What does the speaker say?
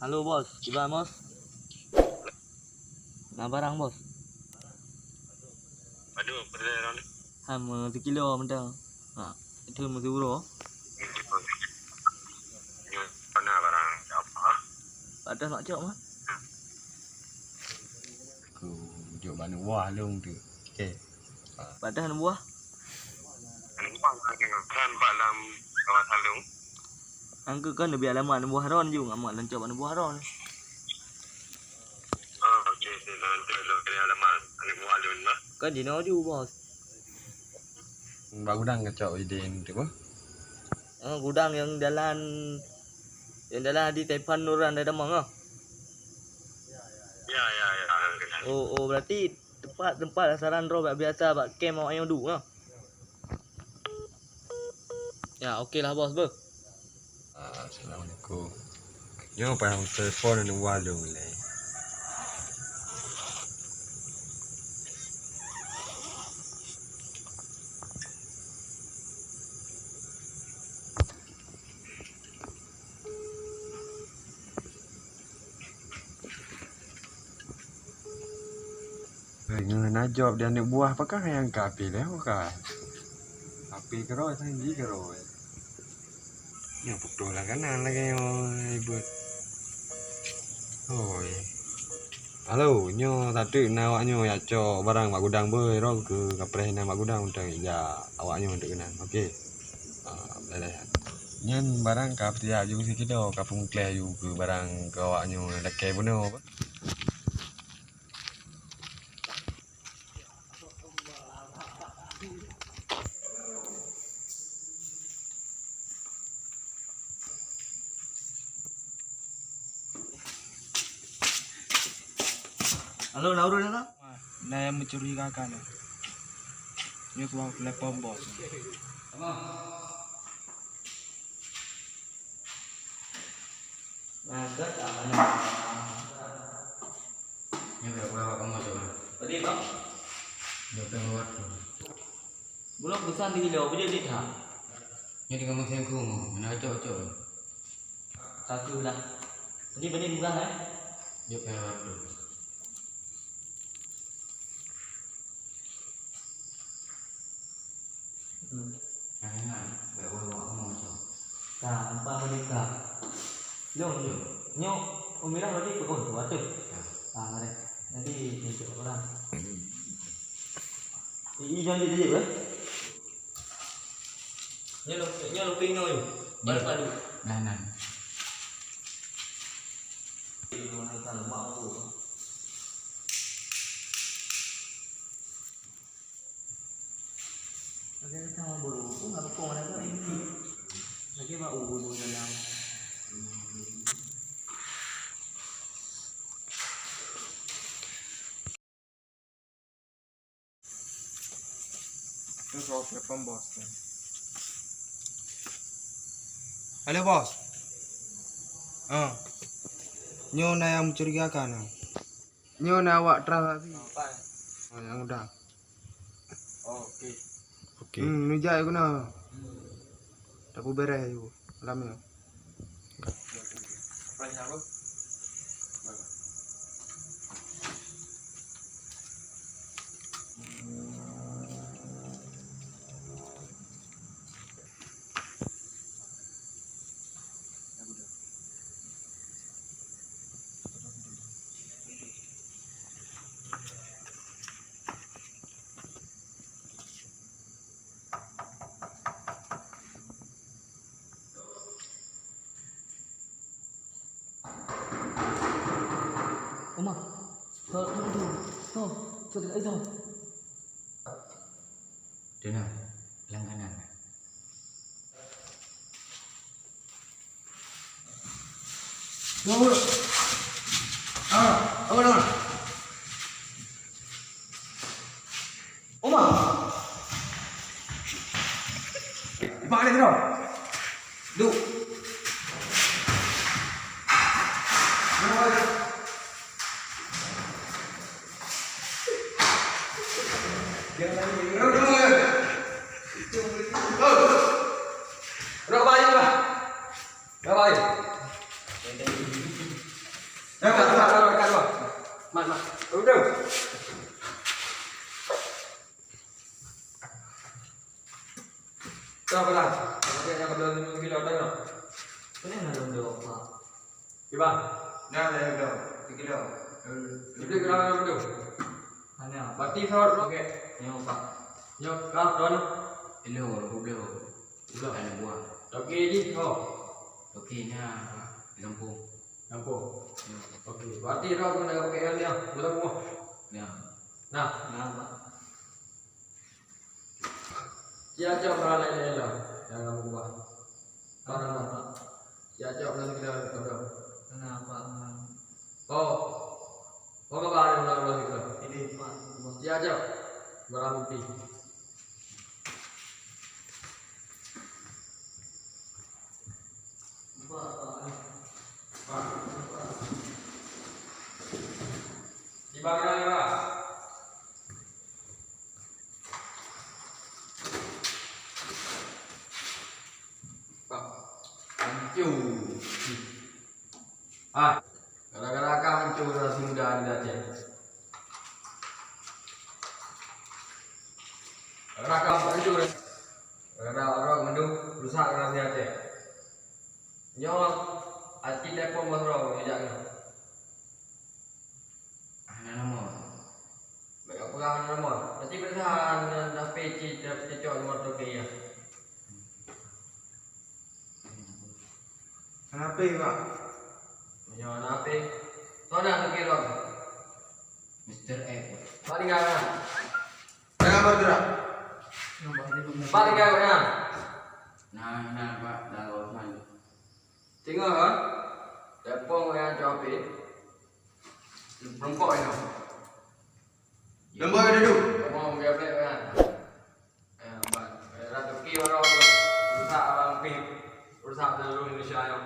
Halo bos, gimana bos? Nah barang bos. Aduh, perjalanan ni. Hama sekilo mentang. Ha, itu mesti uro. Mana barang apa? Padah nak cok mah. Aku duduk mana buah long tu. Okey. Padah nak buah. Nampak kan Pak dalam kawasan Long. Angka kan lebih alamat nak buah ron juga amat lancap nak buah ron. Okey, nanti lo kena alamat ni buah Long lah. Kan jino ju bos. Bak gudang kacau idin tu apa? Gudang yang jalan di Taipan Nuran ada Damang ah. Ya. Oh berarti tempat sasaran ro biasa bak camp awak yang du ah. Ya okeylah bos ber. Assalamualaikum. Nyo pa ang telefon ng walong le. Dengan najab dia nak buah apakah yang kapi leh ka? Kapi kero sanji kero. Yang betul lah kanan lagi ibu. Oi. Halo, nyo tadi nak awaknyo ya cok barang mak gudang boy ro ke kapreh nak mak gudang untuk ya awaknyo untuk kena. Okey. Boleh. Nyen barang ka pria ju sikit do kapung kleh ju ke barang ke awaknyo dekai puno apa? Halo Naurul na? Nah yang mencurigakan. Ini keluar telepon bos. Agak apa ni? Ni berapa kamu tu? Tadi bang. Dia keluar tu. Bulok besar di kilo boleh dia tak? Ni dengan mungkin aku mana cok. Satu lah. Ini benih di belakang eh? Dia keluar tu. Enak, bawa kamu cok. Tak, apa menikah? Nyok, umirah berarti pukul dua tu. Mari. Nanti jemput orang. Ini jangan jadi ber. Nyok pino yo. Padu. Nah. Ini kan mau. Lagi sama bulu, nggak apa mana tu ini. Lagi mau bulu dalam. Ini keluar telepon bos. Halo bos. Nyo na yang mencurigakan. Nyo na awak transaksi. Apa? Yang udah. Okey. Okey. Nujak aku na. Tak boleh beres aku. Lama. Apa yang aku? Oma, tuh, sudah itu. Dena, langganan. Nur. Apa Nur? Oma. Mana dia? Duk. Berapa banyak? Udah. Berapa lah? Pakai yang kedua 5 kilo ada nggak? Ini ada dua pak. Gimana? Nah, dah dah. 3 kilo. Jadi berapa dulu? Hanya Bati sahur oke. yang pak. Nyok kap don. Hello, udah. Udah. Ada buah. Oke di ho. Oke, nah, Lampung. Nampu. Oke. Bati ro kena pakai dia. Belum buah. Ya. Nah, Nah pak. dia coba lain lah. Yang kamu buah. Karena pak. Dia coba nanti kita udah. Kenapa? Oh. Oh kabar yang udah kita. Ini pak. Dia coba. Barang bukti. Di bagian apa? Pak, hancur. Gara-gara kau hancur nasi muda anda Aceh. Gara-gara kau hancur. Gara-gara orang mendung rusak nasi Aceh. Nyok, Aceh Depok Masro, ejak. Anak nama. Baik pegangan nomor. Nanti bersahan dah PC dah cocok nomor tu ya. Kenapa, Pak? Menyawa nape? Tona tu kira. Mr. F. Balik kan? Jangan bergerak. Balik kan? Nah, Pak, dah Osman. Tengok kan? Depok yang copi. Perempuan ini. Lembut duduk. Mau dia beli kan? Ratu kira orang rusak orang pin, rusak seluruh Indonesia yang.